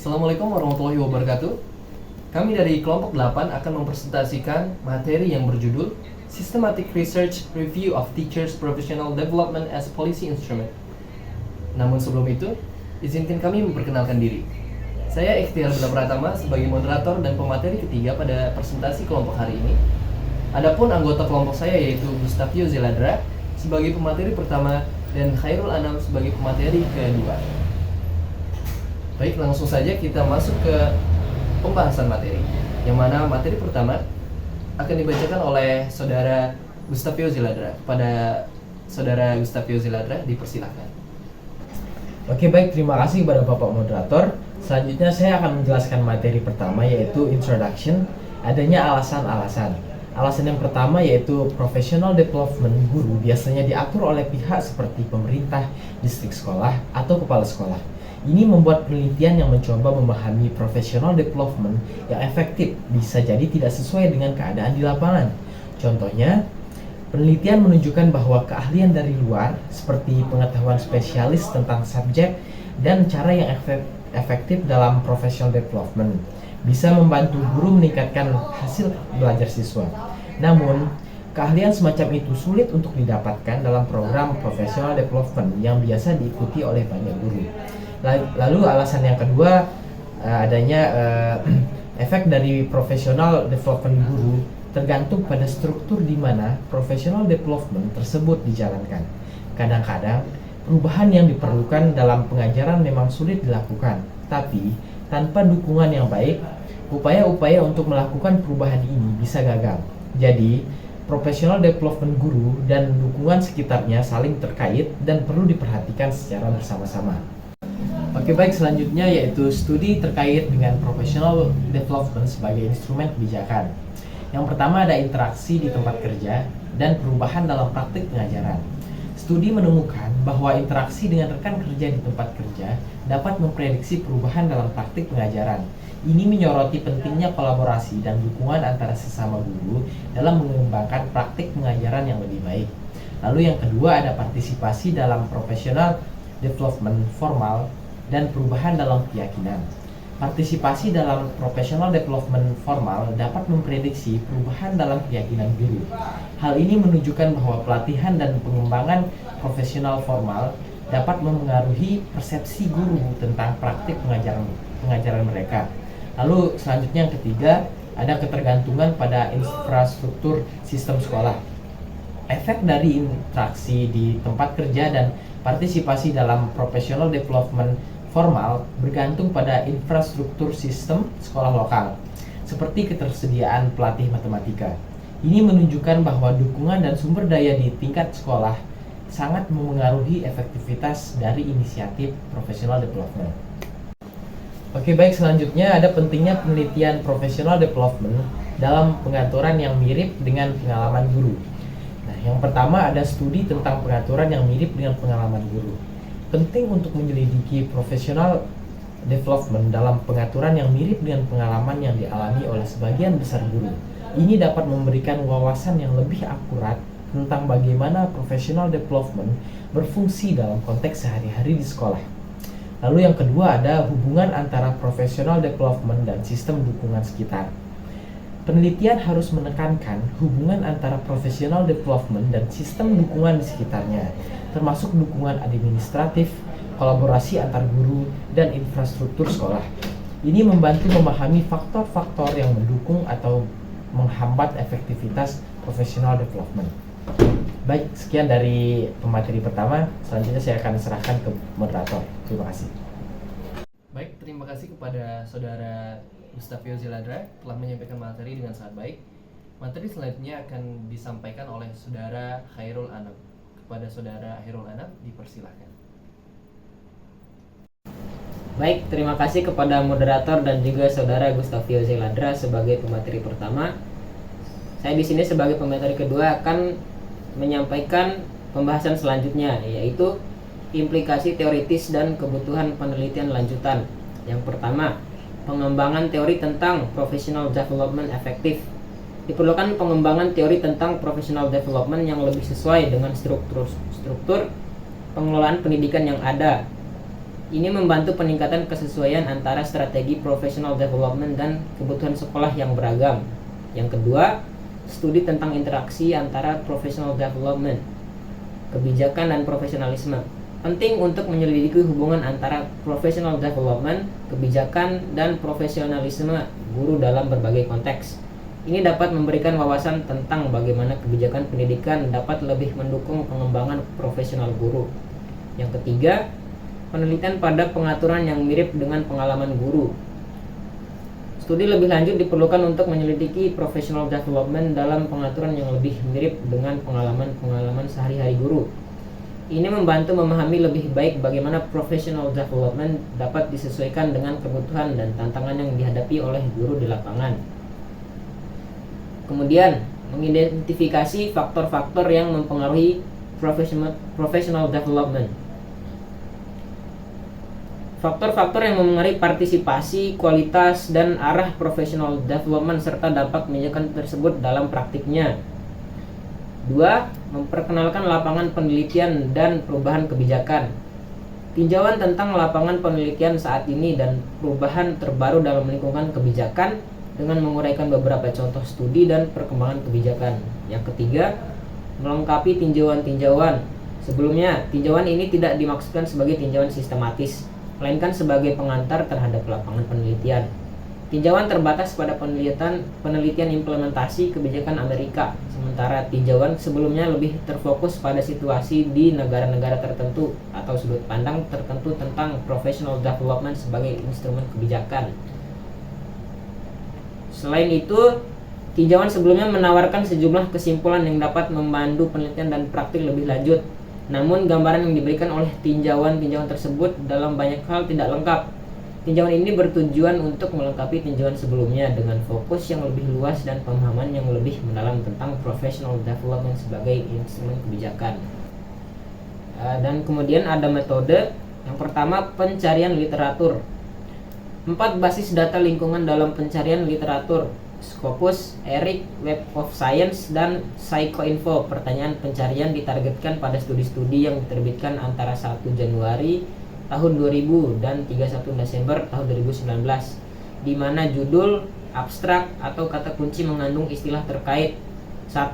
Assalamualaikum warahmatullahi wabarakatuh. Kami dari kelompok 8 akan mempresentasikan materi yang berjudul Systematic Research Review of Teachers Professional Development as Policy Instrument. Namun sebelum itu, izinkan kami memperkenalkan diri. Saya Ikhtiar Benda Pratama sebagai moderator dan pemateri ketiga pada presentasi kelompok hari ini. Adapun anggota kelompok saya yaitu Gustafio Zeladra sebagai pemateri pertama dan Khairul Anam sebagai pemateri kedua. Baik, langsung saja kita masuk ke pembahasan materi. Yang mana materi pertama akan dibacakan oleh Saudara Gustafio Zeladra. Pada Saudara Gustafio Zeladra, dipersilahkan. Oke, baik, terima kasih kepada Bapak Moderator. Selanjutnya saya akan menjelaskan materi pertama yaitu Introduction, adanya alasan-alasan. Alasan yang pertama yaitu professional development guru biasanya diatur oleh pihak seperti pemerintah, distrik sekolah, atau kepala sekolah. Ini membuat penelitian yang mencoba memahami professional development yang efektif bisa jadi tidak sesuai dengan keadaan di lapangan. Contohnya, penelitian menunjukkan bahwa keahlian dari luar seperti pengetahuan spesialis tentang subjek dan cara yang efektif dalam professional development bisa membantu guru meningkatkan hasil belajar siswa. Namun, keahlian semacam itu sulit untuk didapatkan dalam program professional development yang biasa diikuti oleh banyak guru. Lalu alasan yang kedua, adanya efek dari professional development guru tergantung pada struktur di mana professional development tersebut dijalankan. Kadang-kadang perubahan yang diperlukan dalam pengajaran memang sulit dilakukan, tapi tanpa dukungan yang baik, upaya-upaya untuk melakukan perubahan ini bisa gagal. Jadi, professional development guru dan dukungan sekitarnya saling terkait dan perlu diperhatikan secara bersama-sama. Oke, baik, selanjutnya yaitu studi terkait dengan professional development sebagai instrumen kebijakan. Yang pertama ada interaksi di tempat kerja dan perubahan dalam praktik pengajaran. Studi menemukan bahwa interaksi dengan rekan kerja di tempat kerja dapat memprediksi perubahan dalam praktik pengajaran. Ini menyoroti pentingnya kolaborasi dan dukungan antara sesama guru dalam mengembangkan praktik pengajaran yang lebih baik. Lalu yang kedua ada partisipasi dalam professional development formal dan perubahan dalam keyakinan. Partisipasi dalam professional development formal dapat memprediksi perubahan dalam keyakinan guru. Hal ini menunjukkan bahwa pelatihan dan pengembangan profesional formal dapat memengaruhi persepsi guru tentang praktik pengajaran mereka. Lalu selanjutnya yang ketiga, ada ketergantungan pada infrastruktur sistem sekolah. Efek dari interaksi di tempat kerja dan partisipasi dalam professional development formal bergantung pada infrastruktur sistem sekolah lokal, seperti ketersediaan pelatih matematika. Ini menunjukkan bahwa dukungan dan sumber daya di tingkat sekolah sangat memengaruhi efektivitas dari inisiatif professional development. Oke, baik, selanjutnya ada pentingnya penelitian professional development dalam pengaturan yang mirip dengan pengalaman guru. Nah, yang pertama ada studi tentang pengaturan yang mirip dengan pengalaman guru. Penting untuk menyelidiki professional development dalam pengaturan yang mirip dengan pengalaman yang dialami oleh sebagian besar guru. Ini dapat memberikan wawasan yang lebih akurat tentang bagaimana professional development berfungsi dalam konteks sehari-hari di sekolah. Lalu yang kedua ada hubungan antara professional development dan sistem dukungan sekitar. Penelitian harus menekankan hubungan antara professional development dan sistem dukungan di sekitarnya, termasuk dukungan administratif, kolaborasi antar guru, dan infrastruktur sekolah. Ini membantu memahami faktor-faktor yang mendukung atau menghambat efektivitas professional development. Baik, sekian dari pemateri pertama. Selanjutnya saya akan serahkan ke moderator. Terima kasih. Baik, terima kasih kepada Saudara Gustafio Zeladra telah menyampaikan materi dengan sangat baik. Materi selanjutnya akan disampaikan oleh Saudara Khairul Anam. Kepada Saudara Khairul Anam, dipersilahkan. Baik, terima kasih kepada moderator dan juga Saudara Gustafio Zeladra sebagai pemateri pertama. Saya di sini sebagai pemateri kedua akan menyampaikan pembahasan selanjutnya, yaitu implikasi teoritis dan kebutuhan penelitian lanjutan. Yang pertama, pengembangan teori tentang professional development efektif. Diperlukan pengembangan teori tentang professional development yang lebih sesuai dengan struktur pengelolaan pendidikan yang ada. Ini membantu peningkatan kesesuaian antara strategi professional development dan kebutuhan sekolah yang beragam. Yang kedua, studi tentang interaksi antara professional development, kebijakan dan profesionalisme. Penting untuk menyelidiki hubungan antara professional development, kebijakan, dan profesionalisme guru dalam berbagai konteks. Ini dapat memberikan wawasan tentang bagaimana kebijakan pendidikan dapat lebih mendukung pengembangan profesional guru. Yang ketiga, penelitian pada pengaturan yang mirip dengan pengalaman guru. Studi lebih lanjut diperlukan untuk menyelidiki professional development dalam pengaturan yang lebih mirip dengan pengalaman sehari-hari guru. Ini membantu memahami lebih baik bagaimana professional development dapat disesuaikan dengan kebutuhan dan tantangan yang dihadapi oleh guru di lapangan. Kemudian, mengidentifikasi faktor-faktor yang mempengaruhi professional development. Faktor-faktor yang memengaruhi partisipasi, kualitas, dan arah professional development serta dampak kebijakan tersebut dalam praktiknya. 2. Memperkenalkan lapangan penelitian dan perubahan kebijakan. Tinjauan tentang lapangan penelitian saat ini dan perubahan terbaru dalam lingkungan kebijakan dengan menguraikan beberapa contoh studi dan perkembangan kebijakan. Yang ketiga, melengkapi tinjauan-tinjauan. Sebelumnya, tinjauan ini tidak dimaksudkan sebagai tinjauan sistematis, melainkan sebagai pengantar terhadap lapangan penelitian. Tinjauan terbatas pada penelitian implementasi kebijakan Amerika, sementara tinjauan sebelumnya lebih terfokus pada situasi di negara-negara tertentu atau sudut pandang tertentu tentang professional development sebagai instrumen kebijakan. Selain itu, tinjauan sebelumnya menawarkan sejumlah kesimpulan yang dapat memandu penelitian dan praktik lebih lanjut. Namun, gambaran yang diberikan oleh tinjauan-tinjauan tersebut dalam banyak hal tidak lengkap. Tinjauan ini bertujuan untuk melengkapi tinjauan sebelumnya dengan fokus yang lebih luas dan pemahaman yang lebih mendalam tentang professional development sebagai instrumen kebijakan. Dan kemudian ada metode. Yang pertama, pencarian literatur. 4 basis data lingkungan dalam pencarian literatur: Scopus, ERIC, Web of Science, dan Psychoinfo. Pertanyaan pencarian ditargetkan pada studi-studi yang diterbitkan antara 1 Januari tahun 2000 dan 31 Desember tahun 2019, di mana judul, abstrak, atau kata kunci mengandung istilah terkait. 1.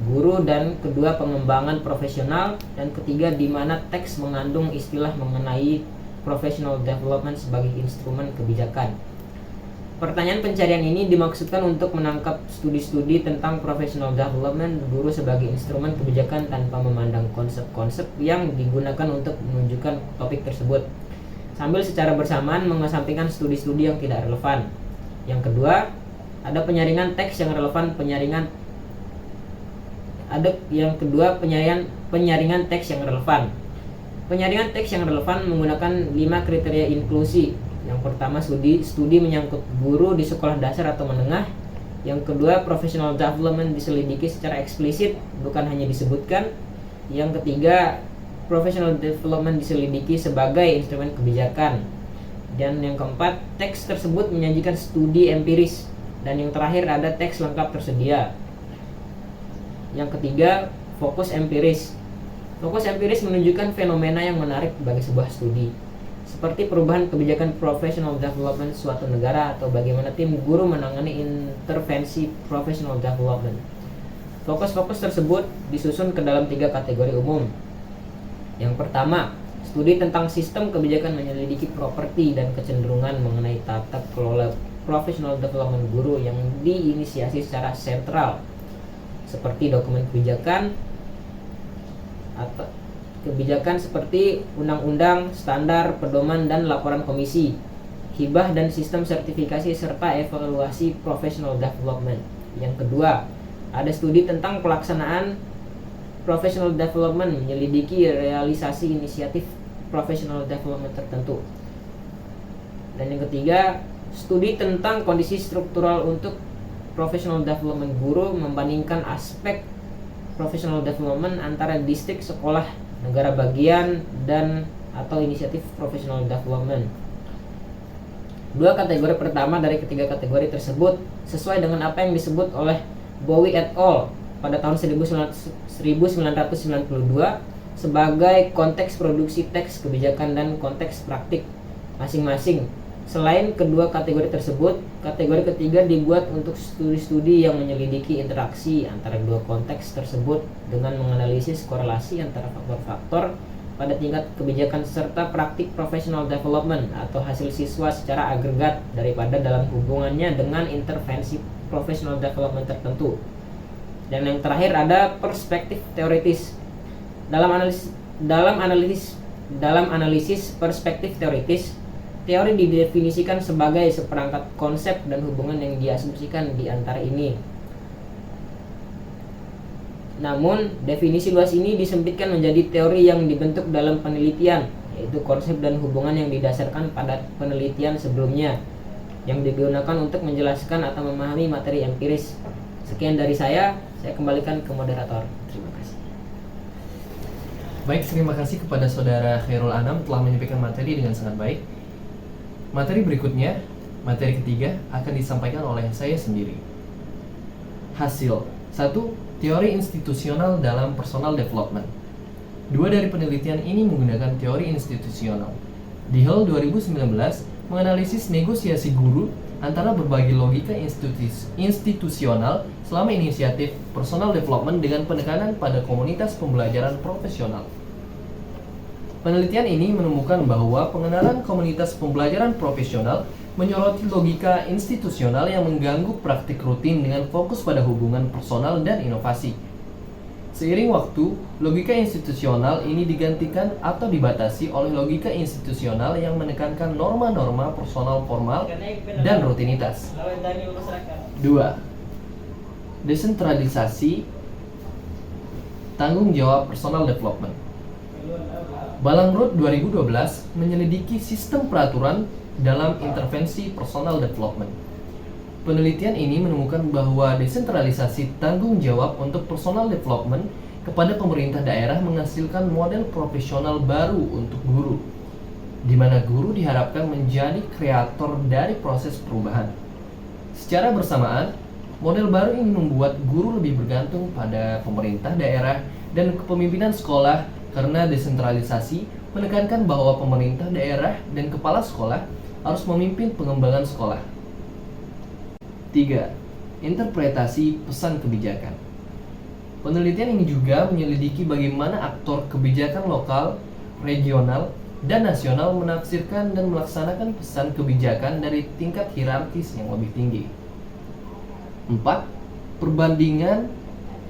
Guru, dan kedua, pengembangan profesional, dan ketiga, di mana teks mengandung istilah mengenai professional development sebagai instrumen kebijakan. Pertanyaan pencarian ini dimaksudkan untuk menangkap studi-studi tentang professional development guru sebagai instrumen kebijakan tanpa memandang konsep-konsep yang digunakan untuk menunjukkan topik tersebut, sambil secara bersamaan mengesampingkan studi-studi yang tidak relevan. Yang kedua, ada penyaringan teks yang relevan. Penyaringan teks yang relevan. Penyaringan teks yang relevan menggunakan 5 kriteria inklusi. Yang pertama, studi menyangkut guru di sekolah dasar atau menengah. Yang kedua, professional development diselidiki secara eksplisit, bukan hanya disebutkan. Yang ketiga, professional development diselidiki sebagai instrumen kebijakan. Dan yang keempat, teks tersebut menyajikan studi empiris. Dan yang terakhir, ada teks lengkap tersedia. Yang ketiga, fokus empiris. Fokus empiris menunjukkan fenomena yang menarik bagi sebuah studi, seperti perubahan kebijakan professional development suatu negara atau bagaimana tim guru menangani intervensi professional development. Fokus-fokus tersebut disusun ke dalam 3 kategori umum. Yang pertama, studi tentang sistem kebijakan menyelidiki properti dan kecenderungan mengenai tata kelola professional development guru yang diinisiasi secara sentral, seperti dokumen kebijakan atau kebijakan seperti undang-undang, standar, pedoman, dan laporan komisi, hibah dan sistem sertifikasi, serta evaluasi professional development. Yang kedua, ada studi tentang pelaksanaan professional development, menyelidiki realisasi inisiatif professional development tertentu. Dan yang ketiga, studi tentang kondisi struktural untuk professional development guru, membandingkan aspek professional development antara distrik, sekolah, negara bagian, dan atau inisiatif professional development. 2 kategori pertama dari ketiga kategori tersebut sesuai dengan apa yang disebut oleh Bowie et al. Pada tahun 1992 sebagai konteks produksi teks kebijakan dan konteks praktik masing-masing. Selain kedua kategori tersebut, kategori ketiga dibuat untuk studi-studi yang menyelidiki interaksi antara dua konteks tersebut dengan menganalisis korelasi antara faktor-faktor pada tingkat kebijakan serta praktik professional development atau hasil siswa secara agregat daripada dalam hubungannya dengan intervensi professional development tertentu. Dan yang terakhir ada perspektif teoritis. Dalam analisis perspektif teoritis, teori didefinisikan sebagai seperangkat konsep dan hubungan yang diasumsikan di antara ini. Namun, definisi luas ini disempitkan menjadi teori yang dibentuk dalam penelitian, yaitu konsep dan hubungan yang didasarkan pada penelitian sebelumnya, yang digunakan untuk menjelaskan atau memahami materi empiris. Sekian dari saya kembalikan ke moderator. Terima kasih. Baik, terima kasih kepada Saudara Khairul Anam telah menyampaikan materi dengan sangat baik. Materi berikutnya, materi ketiga, akan disampaikan oleh saya sendiri. Hasil 1. Teori institusional dalam personal development. 2 dari penelitian ini menggunakan teori institusional. Di Hall 2019 menganalisis negosiasi guru antara berbagai logika institusional selama inisiatif personal development dengan penekanan pada komunitas pembelajaran profesional. Penelitian ini menemukan bahwa pengenalan komunitas pembelajaran profesional menyoroti logika institusional yang mengganggu praktik rutin dengan fokus pada hubungan personal dan inovasi. Seiring waktu, logika institusional ini digantikan atau dibatasi oleh logika institusional yang menekankan norma-norma personal formal dan rutinitas. 2. Desentralisasi tanggung jawab personal development. Balangrud 2012 menyelidiki sistem peraturan dalam intervensi personal development. Penelitian ini menemukan bahwa desentralisasi tanggung jawab untuk personal development kepada pemerintah daerah menghasilkan model profesional baru untuk guru, di mana guru diharapkan menjadi kreator dari proses perubahan. Secara bersamaan, model baru ini membuat guru lebih bergantung pada pemerintah daerah dan kepemimpinan sekolah karena desentralisasi menekankan bahwa pemerintah daerah dan kepala sekolah harus memimpin pengembangan sekolah. 3. Interpretasi pesan kebijakan. Penelitian ini juga menyelidiki bagaimana aktor kebijakan lokal, regional, dan nasional menafsirkan dan melaksanakan pesan kebijakan dari tingkat hierarkis yang lebih tinggi. 4. Perbandingan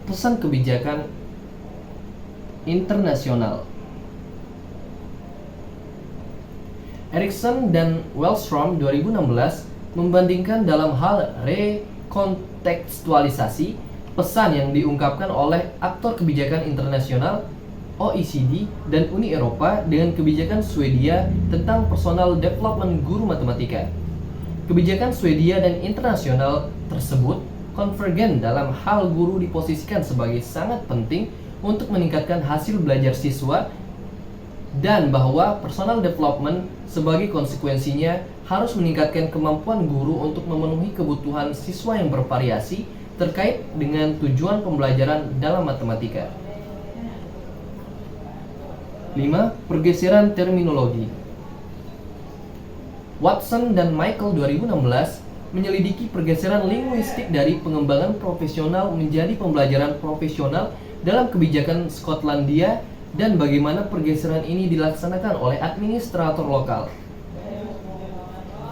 pesan kebijakan internasional. Erikson dan Wellstrom 2016 membandingkan dalam hal rekontekstualisasi pesan yang diungkapkan oleh aktor kebijakan internasional OECD dan Uni Eropa dengan kebijakan Swedia tentang personal development guru matematika. Kebijakan Swedia dan internasional tersebut konvergen dalam hal guru diposisikan sebagai sangat penting untuk meningkatkan hasil belajar siswa dan bahwa personal development sebagai konsekuensinya harus meningkatkan kemampuan guru untuk memenuhi kebutuhan siswa yang bervariasi terkait dengan tujuan pembelajaran dalam matematika. 5. Pergeseran terminologi. Watson dan Michael 2016 menyelidiki pergeseran linguistik dari pengembangan profesional menjadi pembelajaran profesional dalam kebijakan Skotlandia dan bagaimana pergeseran ini dilaksanakan oleh administrator lokal.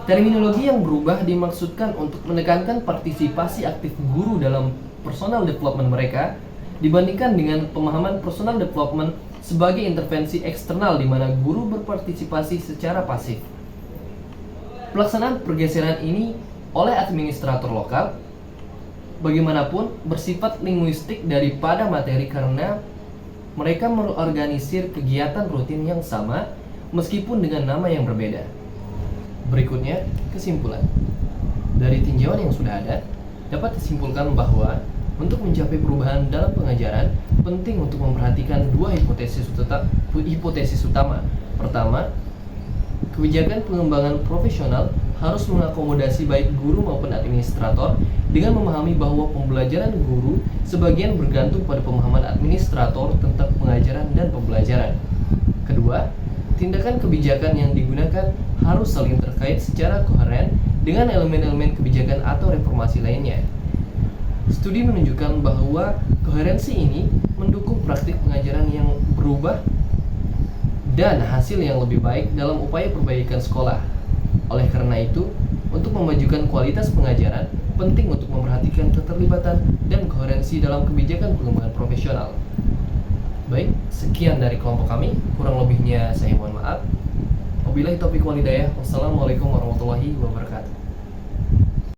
Terminologi yang berubah dimaksudkan untuk menekankan partisipasi aktif guru dalam personal development mereka dibandingkan dengan pemahaman personal development sebagai intervensi eksternal di mana guru berpartisipasi secara pasif. Pelaksanaan pergeseran ini oleh administrator lokal bagaimanapun bersifat linguistik daripada materi karena mereka mengorganisir kegiatan rutin yang sama meskipun dengan nama yang berbeda. Berikutnya, kesimpulan. Dari tinjauan yang sudah ada, dapat disimpulkan bahwa untuk mencapai perubahan dalam pengajaran, penting untuk memperhatikan dua hipotesis utama. Pertama, kebijakan pengembangan profesional harus mengakomodasi baik guru maupun administrator dengan memahami bahwa pembelajaran guru sebagian bergantung pada pemahaman administrator tentang pengajaran dan pembelajaran. Kedua, tindakan kebijakan yang digunakan harus saling terkait secara koheren dengan elemen-elemen kebijakan atau reformasi lainnya. Studi menunjukkan bahwa koherensi ini mendukung praktik pengajaran yang berubah dan hasil yang lebih baik dalam upaya perbaikan sekolah. Oleh karena itu, untuk memajukan kualitas pengajaran, penting untuk memperhatikan keterlibatan dan koherensi dalam kebijakan pengembangan profesional. Baik, sekian dari kelompok kami. Kurang lebihnya saya mohon maaf. Wabillahi taufiq wal hidayah. Wassalamualaikum warahmatullahi wabarakatuh.